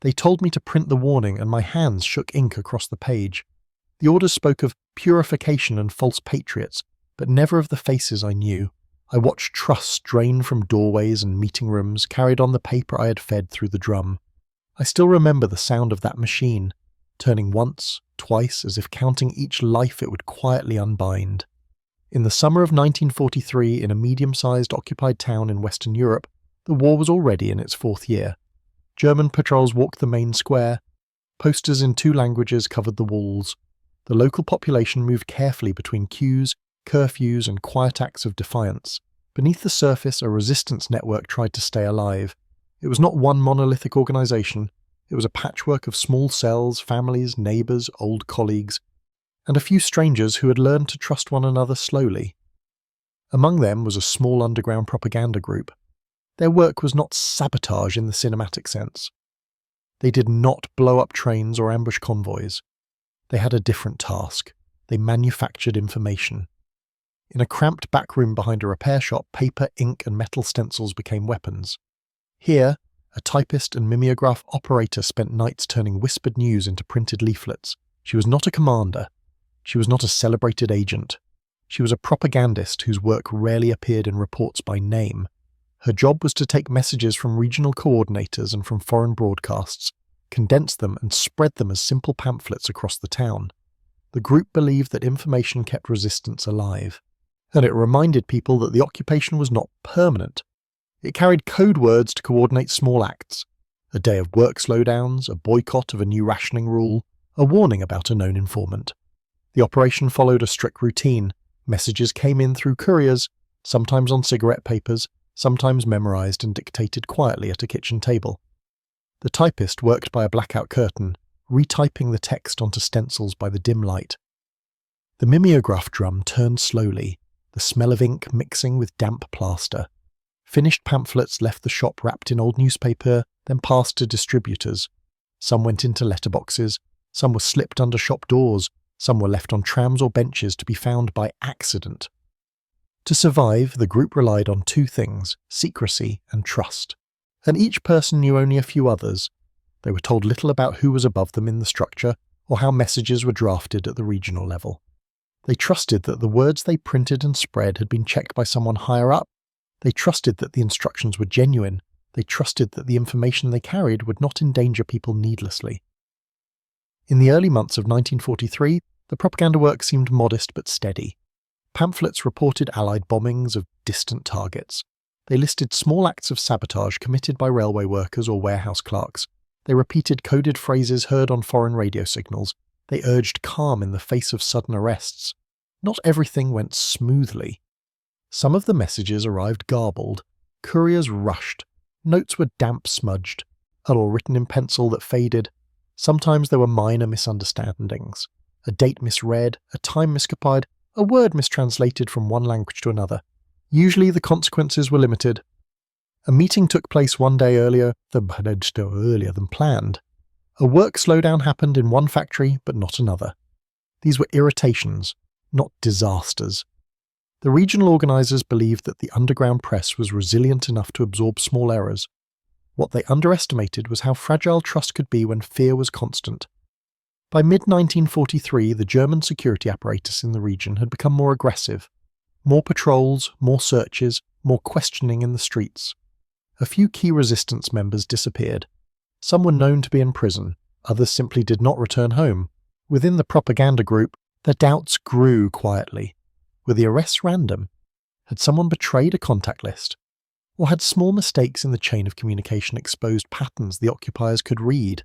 They told me to print the warning, and my hands shook ink across the page. The orders spoke of purification and false patriots, but never of the faces I knew. I watched trust drain from doorways and meeting rooms, carried on the paper I had fed through the drum. I still remember the sound of that machine, turning once, twice, as if counting each life it would quietly unbind. In the summer of 1943, in a medium-sized occupied town in Western Europe, the war was already in its 4th year. German patrols walked the main square. Posters in 2 languages covered the walls. The local population moved carefully between queues, curfews, and quiet acts of defiance. Beneath the surface, a resistance network tried to stay alive. It was not one monolithic organization. It was a patchwork of small cells, families, neighbors, old colleagues, and a few strangers who had learned to trust one another slowly. Among them was a small underground propaganda group. Their work was not sabotage in the cinematic sense. They did not blow up trains or ambush convoys. They had a different task. They manufactured information. In a cramped back room behind a repair shop, paper, ink, and metal stencils became weapons. Here, a typist and mimeograph operator spent nights turning whispered news into printed leaflets. She was not a commander. She was not a celebrated agent. She was a propagandist whose work rarely appeared in reports by name. Her job was to take messages from regional coordinators and from foreign broadcasts, condense them and spread them as simple pamphlets across the town. The group believed that information kept resistance alive, and it reminded people that the occupation was not permanent. It carried code words to coordinate small acts: a day of work slowdowns, a boycott of a new rationing rule, a warning about a known informant. The operation followed a strict routine. Messages came in through couriers, sometimes on cigarette papers, sometimes memorized and dictated quietly at a kitchen table. The typist worked by a blackout curtain, retyping the text onto stencils by the dim light. The mimeograph drum turned slowly, the smell of ink mixing with damp plaster. Finished pamphlets left the shop wrapped in old newspaper, then passed to distributors. Some went into letterboxes, some were slipped under shop doors, some were left on trams or benches to be found by accident. To survive, the group relied on 2 things: secrecy and trust. And each person knew only a few others. They were told little about who was above them in the structure, or how messages were drafted at the regional level. They trusted that the words they printed and spread had been checked by someone higher up. They trusted that the instructions were genuine. They trusted that the information they carried would not endanger people needlessly. In the early months of 1943, the propaganda work seemed modest but steady. Pamphlets reported Allied bombings of distant targets. They listed small acts of sabotage committed by railway workers or warehouse clerks. They repeated coded phrases heard on foreign radio signals. They urged calm in the face of sudden arrests. Not everything went smoothly. Some of the messages arrived garbled. Couriers rushed. Notes were damp smudged, or written in pencil that faded. Sometimes there were minor misunderstandings. A date misread, a time miscopied, a word mistranslated from one language to another. Usually the consequences were limited. A meeting took place one day earlier than planned. A work slowdown happened in one factory, but not another. These were irritations, not disasters. The regional organisers believed that the underground press was resilient enough to absorb small errors. What they underestimated was how fragile trust could be when fear was constant. By mid-1943, the German security apparatus in the region had become more aggressive. More patrols, more searches, more questioning in the streets. A few key resistance members disappeared. Some were known to be in prison, others simply did not return home. Within the propaganda group, the doubts grew quietly. Were the arrests random? Had someone betrayed a contact list? Or had small mistakes in the chain of communication exposed patterns the occupiers could read?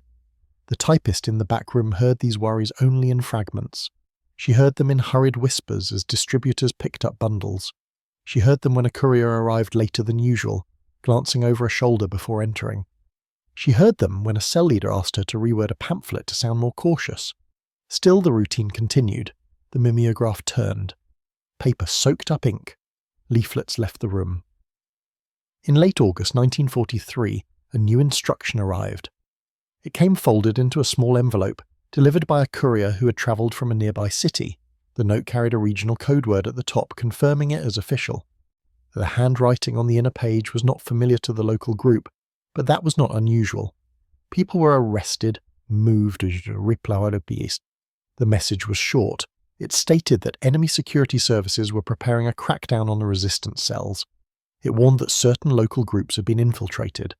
The typist in the back room heard these worries only in fragments. She heard them in hurried whispers as distributors picked up bundles. She heard them when a courier arrived later than usual, glancing over a shoulder before entering. She heard them when a cell leader asked her to reword a pamphlet to sound more cautious. Still the routine continued. The mimeograph turned. Paper soaked up ink. Leaflets left the room. In late August 1943, a new instruction arrived. It came folded into a small envelope, delivered by a courier who had travelled from a nearby city. The note carried a regional code word at the top, confirming it as official. The handwriting on the inner page was not familiar to the local group, but that was not unusual. People were arrested, moved au repli de pièce. The message was short. It stated that enemy security services were preparing a crackdown on the resistance cells. It warned that certain local groups had been infiltrated.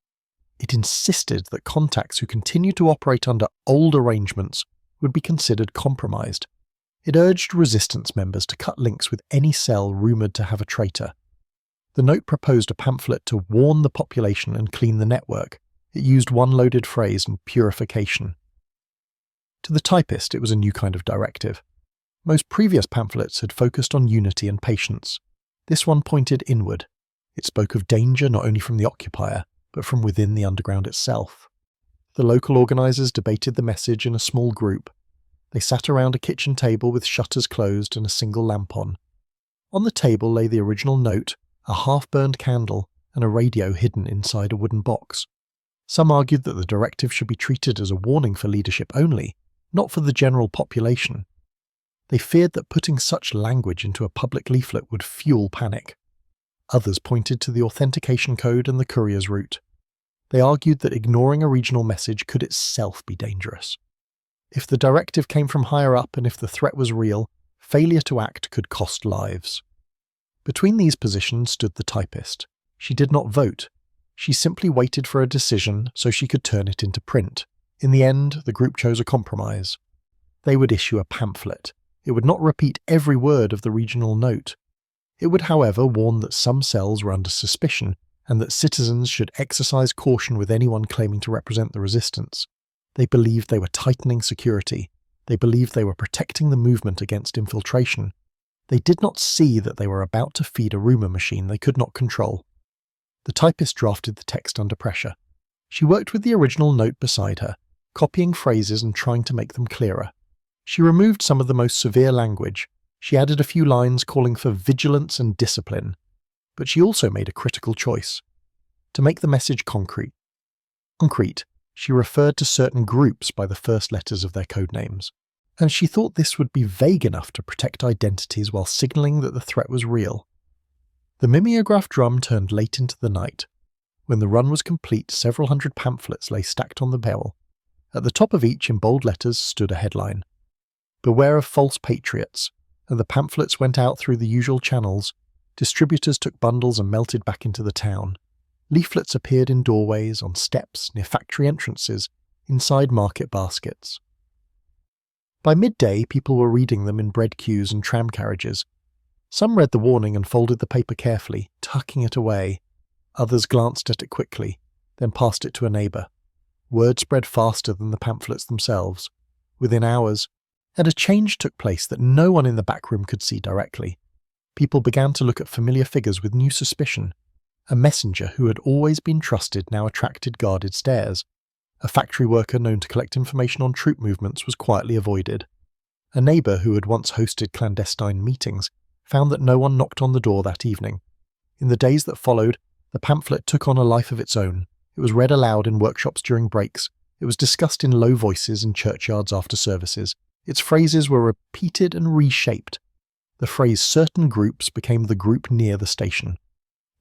It insisted that contacts who continued to operate under old arrangements would be considered compromised. It urged resistance members to cut links with any cell rumoured to have a traitor. The note proposed a pamphlet to warn the population and clean the network. It used one loaded phrase and purification. To the typist, it was a new kind of directive. Most previous pamphlets had focused on unity and patience. This one pointed inward. It spoke of danger not only from the occupier, but from within the underground itself. The local organisers debated the message in a small group. They sat around a kitchen table with shutters closed and a single lamp on. On the table lay the original note, a half-burned candle, and a radio hidden inside a wooden box. Some argued that the directive should be treated as a warning for leadership only, not for the general population. They feared that putting such language into a public leaflet would fuel panic. Others pointed to the authentication code and the courier's route. They argued that ignoring a regional message could itself be dangerous. If the directive came from higher up and if the threat was real, failure to act could cost lives. Between these positions stood the typist. She did not vote. She simply waited for a decision so she could turn it into print. In the end, the group chose a compromise. They would issue a pamphlet. It would not repeat every word of the regional note. It would, however, warn that some cells were under suspicion and that citizens should exercise caution with anyone claiming to represent the resistance. They believed they were tightening security. They believed they were protecting the movement against infiltration. They did not see that they were about to feed a rumour machine they could not control. The typist drafted the text under pressure. She worked with the original note beside her, copying phrases and trying to make them clearer. She removed some of the most severe language. She added a few lines calling for vigilance and discipline. But she also made a critical choice. To make the message concrete, she referred to certain groups by the first letters of their code names. And she thought this would be vague enough to protect identities while signalling that the threat was real. The mimeograph drum turned late into the night. When the run was complete, several hundred pamphlets lay stacked on the barrel. At the top of each, in bold letters, stood a headline. Beware of false patriots, and the pamphlets went out through the usual channels. Distributors took bundles and melted back into the town. Leaflets appeared in doorways, on steps, near factory entrances, inside market baskets. By midday, people were reading them in bread queues and tram carriages. Some read the warning and folded the paper carefully, tucking it away. Others glanced at it quickly, then passed it to a neighbour. Word spread faster than the pamphlets themselves. Within hours, and a change took place that no one in the back room could see directly. People began to look at familiar figures with new suspicion. A messenger who had always been trusted now attracted guarded stares. A factory worker known to collect information on troop movements was quietly avoided. A neighbour who had once hosted clandestine meetings found that no one knocked on the door that evening. In the days that followed, the pamphlet took on a life of its own. It was read aloud in workshops during breaks. It was discussed in low voices in churchyards after services. Its phrases were repeated and reshaped. The phrase certain groups became the group near the station.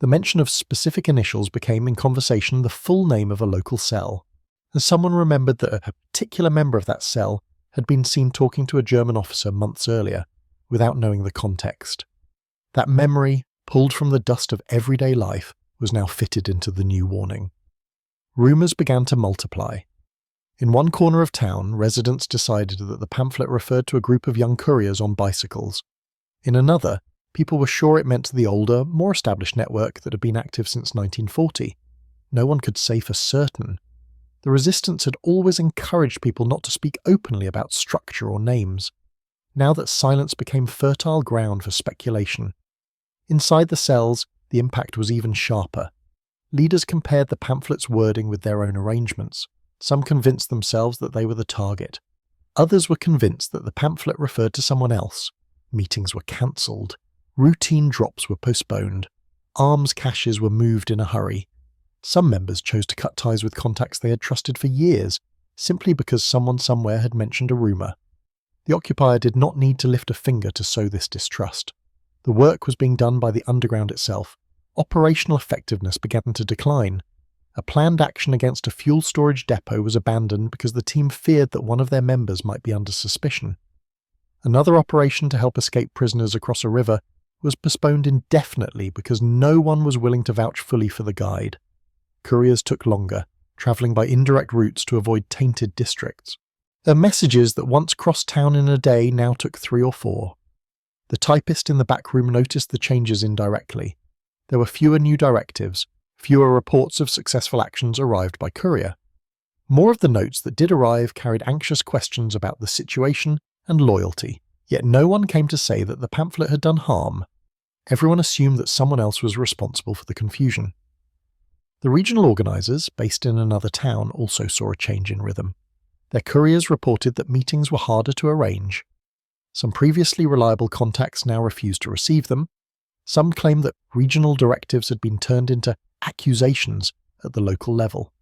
The mention of specific initials became in conversation the full name of a local cell. And someone remembered that a particular member of that cell had been seen talking to a German officer months earlier, without knowing the context. That memory, pulled from the dust of everyday life, was now fitted into the new warning. Rumours began to multiply. In one corner of town, residents decided that the pamphlet referred to a group of young couriers on bicycles. In another, people were sure it meant the older, more established network that had been active since 1940. No one could say for certain. The resistance had always encouraged people not to speak openly about structure or names. Now that silence became fertile ground for speculation. Inside the cells, the impact was even sharper. Leaders compared the pamphlet's wording with their own arrangements. Some convinced themselves that they were the target. Others were convinced that the pamphlet referred to someone else. Meetings were cancelled. Routine drops were postponed. Arms caches were moved in a hurry. Some members chose to cut ties with contacts they had trusted for years, simply because someone somewhere had mentioned a rumour. The occupier did not need to lift a finger to sow this distrust. The work was being done by the underground itself. Operational effectiveness began to decline. A planned action against a fuel storage depot was abandoned because the team feared that one of their members might be under suspicion. Another operation to help escape prisoners across a river was postponed indefinitely because no one was willing to vouch fully for the guide. Couriers took longer, travelling by indirect routes to avoid tainted districts. The messages that once crossed town in a day now took 3 or 4. The typist in the back room noticed the changes indirectly. There were fewer new directives, fewer reports of successful actions arrived by courier. More of the notes that did arrive carried anxious questions about the situation and loyalty, yet no one came to say that the pamphlet had done harm. Everyone assumed that someone else was responsible for the confusion. The regional organisers, based in another town, also saw a change in rhythm. Their couriers reported that meetings were harder to arrange. Some previously reliable contacts now refused to receive them. Some claimed that regional directives had been turned into accusations at the local level.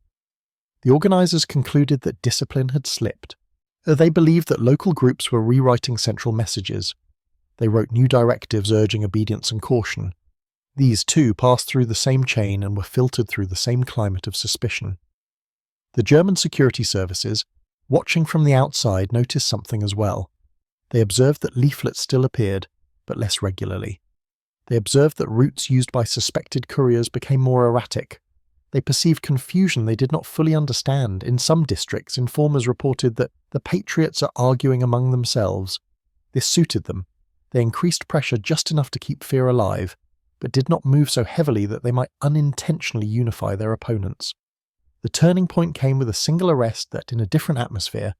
The organisers concluded that discipline had slipped. They believed that local groups were rewriting central messages. They wrote new directives urging obedience and caution. These too passed through the same chain and were filtered through the same climate of suspicion. The German security services, watching from the outside, noticed something as well. They observed that leaflets still appeared, but less regularly. They observed that routes used by suspected couriers became more erratic. They perceived confusion they did not fully understand. In some districts, informers reported that the patriots are arguing among themselves. This suited them. They increased pressure just enough to keep fear alive, but did not move so heavily that they might unintentionally unify their opponents. The turning point came with a single arrest that, in a different atmosphere,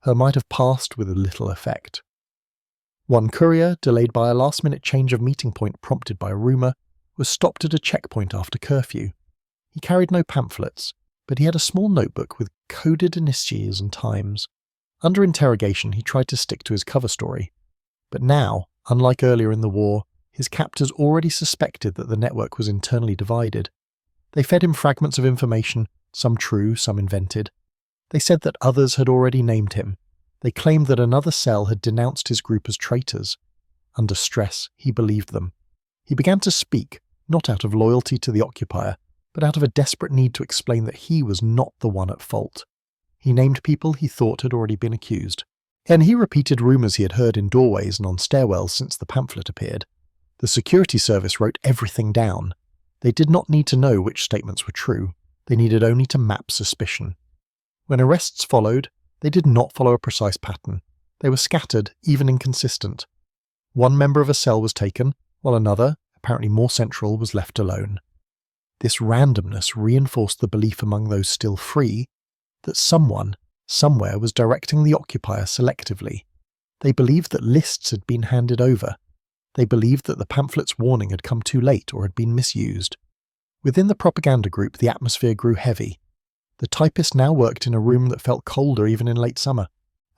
might have passed with little effect. One courier, delayed by a last-minute change of meeting point prompted by a rumour, was stopped at a checkpoint after curfew. He carried no pamphlets, but he had a small notebook with coded initials and times. Under interrogation, he tried to stick to his cover story. But now, unlike earlier in the war, his captors already suspected that the network was internally divided. They fed him fragments of information, some true, some invented. They said that others had already named him. They claimed that another cell had denounced his group as traitors. Under stress, he believed them. He began to speak, not out of loyalty to the occupier, but out of a desperate need to explain that he was not the one at fault. He named people he thought had already been accused. And he repeated rumours he had heard in doorways and on stairwells since the pamphlet appeared. The security service wrote everything down. They did not need to know which statements were true. They needed only to map suspicion. When arrests followed, they did not follow a precise pattern. They were scattered, even inconsistent. One member of a cell was taken, while another, apparently more central, was left alone. This randomness reinforced the belief among those still free that someone, somewhere, was directing the occupier selectively. They believed that lists had been handed over. They believed that the pamphlet's warning had come too late or had been misused. Within the propaganda group, the atmosphere grew heavy. The typist now worked in a room that felt colder even in late summer,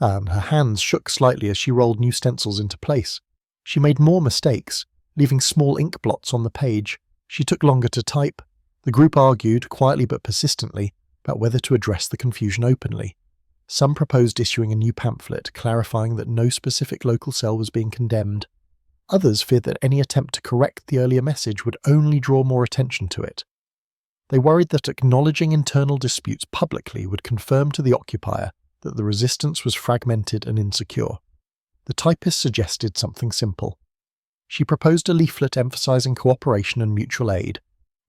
and her hands shook slightly as she rolled new stencils into place. She made more mistakes, leaving small ink blots on the page. She took longer to type. The group argued, quietly but persistently, about whether to address the confusion openly. Some proposed issuing a new pamphlet clarifying that no specific local cell was being condemned. Others feared that any attempt to correct the earlier message would only draw more attention to it. They worried that acknowledging internal disputes publicly would confirm to the occupier that the resistance was fragmented and insecure. The typist suggested something simple. She proposed a leaflet emphasizing cooperation and mutual aid,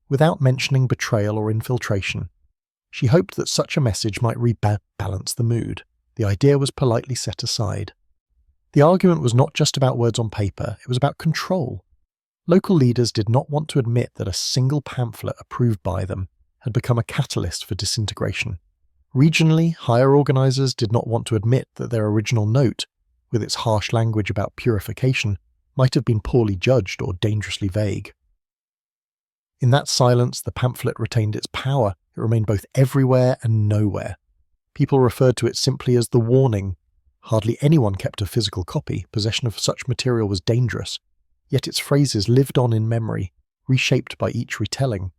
without mentioning betrayal or infiltration. She hoped that such a message might rebalance the mood. The idea was politely set aside. The argument was not just about words on paper, it was about control. Local leaders did not want to admit that a single pamphlet approved by them had become a catalyst for disintegration. Regionally, higher organisers did not want to admit that their original note, with its harsh language about purification, might have been poorly judged or dangerously vague. In that silence, the pamphlet retained its power. It remained both everywhere and nowhere. People referred to it simply as the warning. Hardly anyone kept a physical copy. Possession of such material was dangerous. Yet its phrases lived on in memory, reshaped by each retelling.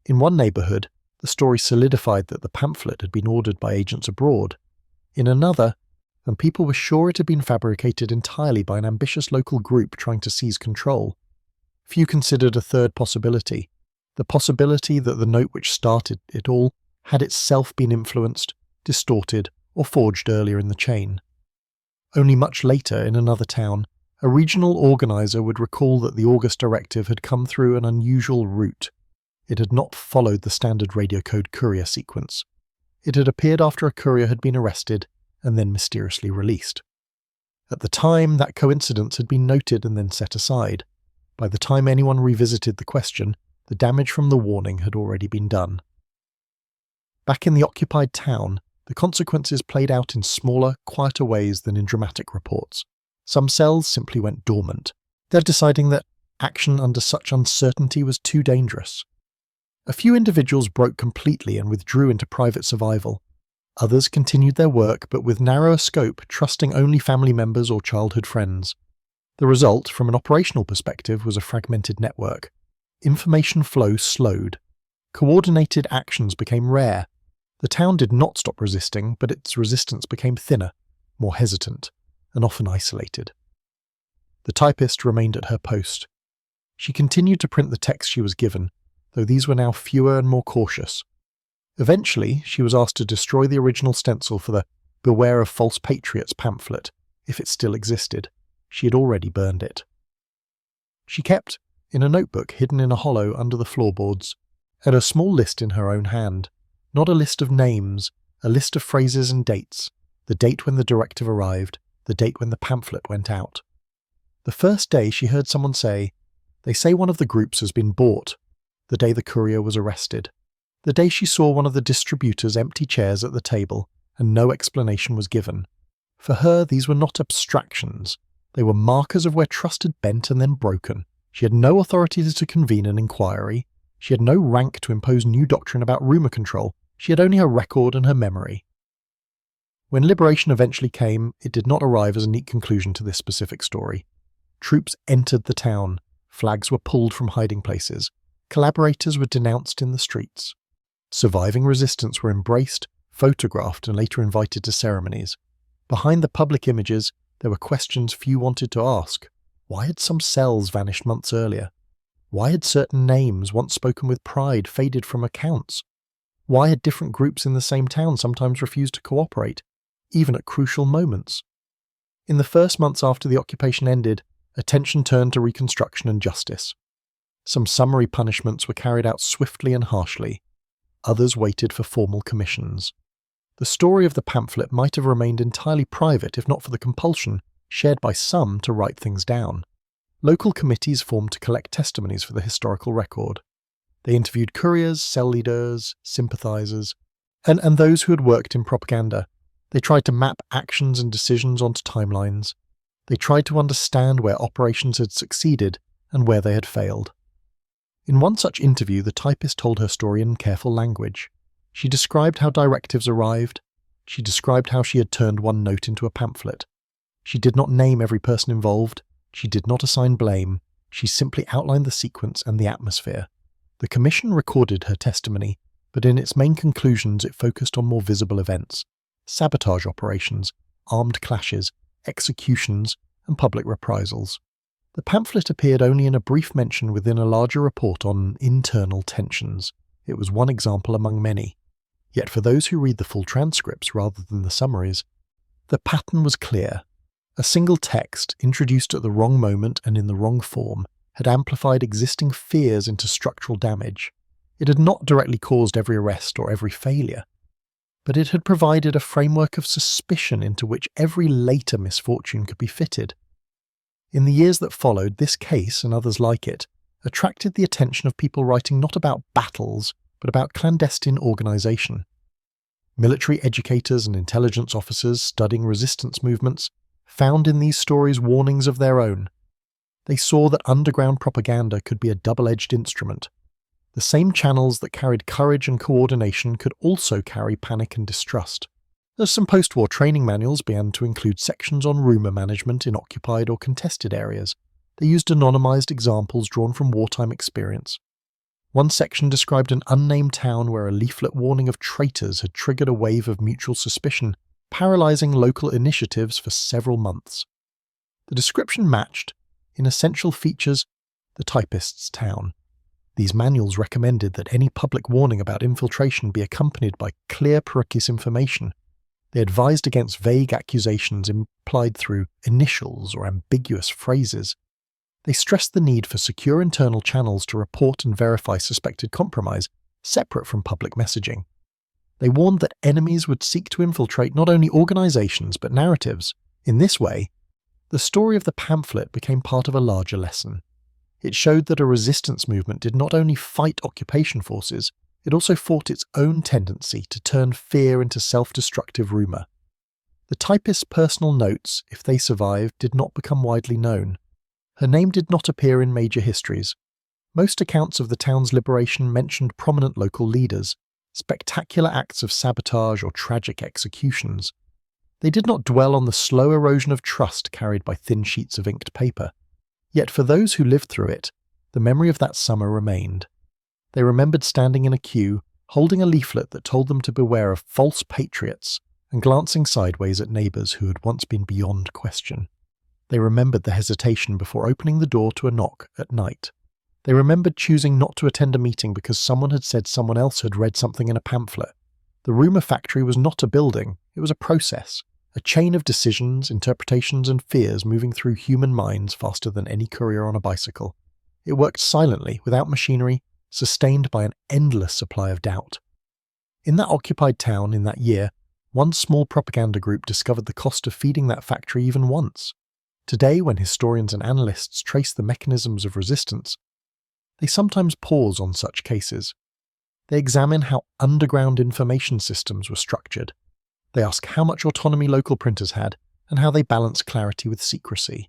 In one neighbourhood, the story solidified that the pamphlet had been ordered by agents abroad. In another, and people were sure it had been fabricated entirely by an ambitious local group trying to seize control. Few considered a third possibility. the possibility that the note which started it all had itself been influenced, distorted, or forged earlier in the chain. Only much later, in another town, a regional organizer would recall that the August directive had come through an unusual route. It had not followed the standard radio code courier sequence. It had appeared after a courier had been arrested and then mysteriously released. At the time, that coincidence had been noted and then set aside. By the time anyone revisited the question, the damage from the warning had already been done. Back in the occupied town, the consequences played out in smaller, quieter ways than in dramatic reports. Some cells simply went dormant, they're deciding that action under such uncertainty was too dangerous. A few individuals broke completely and withdrew into private survival. Others continued their work, but with narrower scope, trusting only family members or childhood friends. The result, from an operational perspective, was a fragmented network. Information flow slowed. Coordinated actions became rare. The town did not stop resisting, but its resistance became thinner, more hesitant, and often isolated. The typist remained at her post. She continued to print the text she was given, though these were now fewer and more cautious. Eventually, she was asked to destroy the original stencil for the "Beware of False Patriots" pamphlet, if it still existed. She had already burned it. She kept, in a notebook hidden in a hollow under the floorboards, and a small list in her own hand. Not a list of names, a list of phrases and dates, the date when the directive arrived, the date when the pamphlet went out. The first day she heard someone say, "They say one of the groups has been bought," the day the courier was arrested. The day she saw one of the distributors empty chairs at the table, and no explanation was given. For her, these were not abstractions. They were markers of where trust had bent and then broken. She had no authority to convene an inquiry. She had no rank to impose new doctrine about rumour control. She had only her record and her memory. When liberation eventually came, it did not arrive as a neat conclusion to this specific story. Troops entered the town. Flags were pulled from hiding places. Collaborators were denounced in the streets. Surviving resistance were embraced, photographed, and later invited to ceremonies. Behind the public images, there were questions few wanted to ask. Why had some cells vanished months earlier? Why had certain names, once spoken with pride, faded from accounts? Why had different groups in the same town sometimes refused to cooperate, even at crucial moments? In the first months after the occupation ended, attention turned to reconstruction and justice. Some summary punishments were carried out swiftly and harshly. Others waited for formal commissions. The story of the pamphlet might have remained entirely private if not for the compulsion, shared by some, to write things down. Local committees formed to collect testimonies for the historical record. They interviewed couriers, cell leaders, sympathizers, and those who had worked in propaganda. They tried to map actions and decisions onto timelines. They tried to understand where operations had succeeded and where they had failed. In one such interview, the typist told her story in careful language. She described how directives arrived. She described how she had turned one note into a pamphlet. She did not name every person involved. She did not assign blame. She simply outlined the sequence and the atmosphere. The commission recorded her testimony, but in its main conclusions it focused on more visible events: sabotage operations, armed clashes, executions, and public reprisals. The pamphlet appeared only in a brief mention within a larger report on internal tensions. It was one example among many. Yet for those who read the full transcripts rather than the summaries, the pattern was clear. A single text, introduced at the wrong moment and in the wrong form, had amplified existing fears into structural damage. It had not directly caused every arrest or every failure, but it had provided a framework of suspicion into which every later misfortune could be fitted. In the years that followed, this case, and others like it, attracted the attention of people writing not about battles, but about clandestine organisation. Military educators and intelligence officers studying resistance movements found in these stories warnings of their own. They saw that underground propaganda could be a double-edged instrument. The same channels that carried courage and coordination could also carry panic and distrust. As some post-war training manuals began to include sections on rumour management in occupied or contested areas, they used anonymised examples drawn from wartime experience. One section described an unnamed town where a leaflet warning of traitors had triggered a wave of mutual suspicion, paralysing local initiatives for several months. The description matched, in essential features, the typist's town. These manuals recommended that any public warning about infiltration be accompanied by clear precise information. They advised against vague accusations implied through initials or ambiguous phrases. They stressed the need for secure internal channels to report and verify suspected compromise, separate from public messaging. They warned that enemies would seek to infiltrate not only organizations but narratives. In this way, the story of the pamphlet became part of a larger lesson. It showed that a resistance movement did not only fight occupation forces, it also fought its own tendency to turn fear into self-destructive rumour. The typist's personal notes, if they survived, did not become widely known. Her name did not appear in major histories. Most accounts of the town's liberation mentioned prominent local leaders, spectacular acts of sabotage or tragic executions. They did not dwell on the slow erosion of trust carried by thin sheets of inked paper. Yet for those who lived through it, the memory of that summer remained. They remembered standing in a queue, holding a leaflet that told them to beware of false patriots, and glancing sideways at neighbours who had once been beyond question. They remembered the hesitation before opening the door to a knock at night. They remembered choosing not to attend a meeting because someone had said someone else had read something in a pamphlet. The rumour factory was not a building, it was a process, a chain of decisions, interpretations and fears moving through human minds faster than any courier on a bicycle. It worked silently, without machinery, sustained by an endless supply of doubt. In that occupied town in that year, one small propaganda group discovered the cost of feeding that factory even once. Today, when historians and analysts trace the mechanisms of resistance, they sometimes pause on such cases. They examine how underground information systems were structured. They ask how much autonomy local printers had and how they balance clarity with secrecy.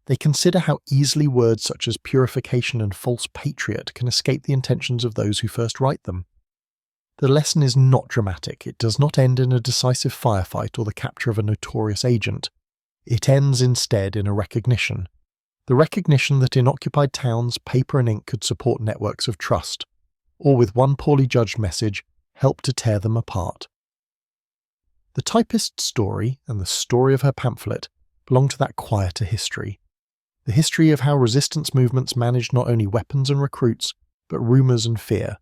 They consider how easily words such as purification and false patriot can escape the intentions of those who first write them. The lesson is not dramatic. It does not end in a decisive firefight or the capture of a notorious agent. It ends instead in a recognition. The recognition that in occupied towns, paper and ink could support networks of trust, or with one poorly judged message, help to tear them apart. The typist's story and the story of her pamphlet belong to that quieter history. The history of how resistance movements managed not only weapons and recruits, but rumours and fear.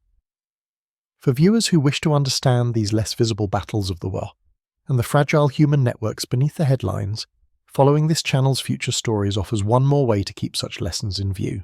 For viewers who wish to understand these less visible battles of the war, and the fragile human networks beneath the headlines, following this channel's future stories offers one more way to keep such lessons in view.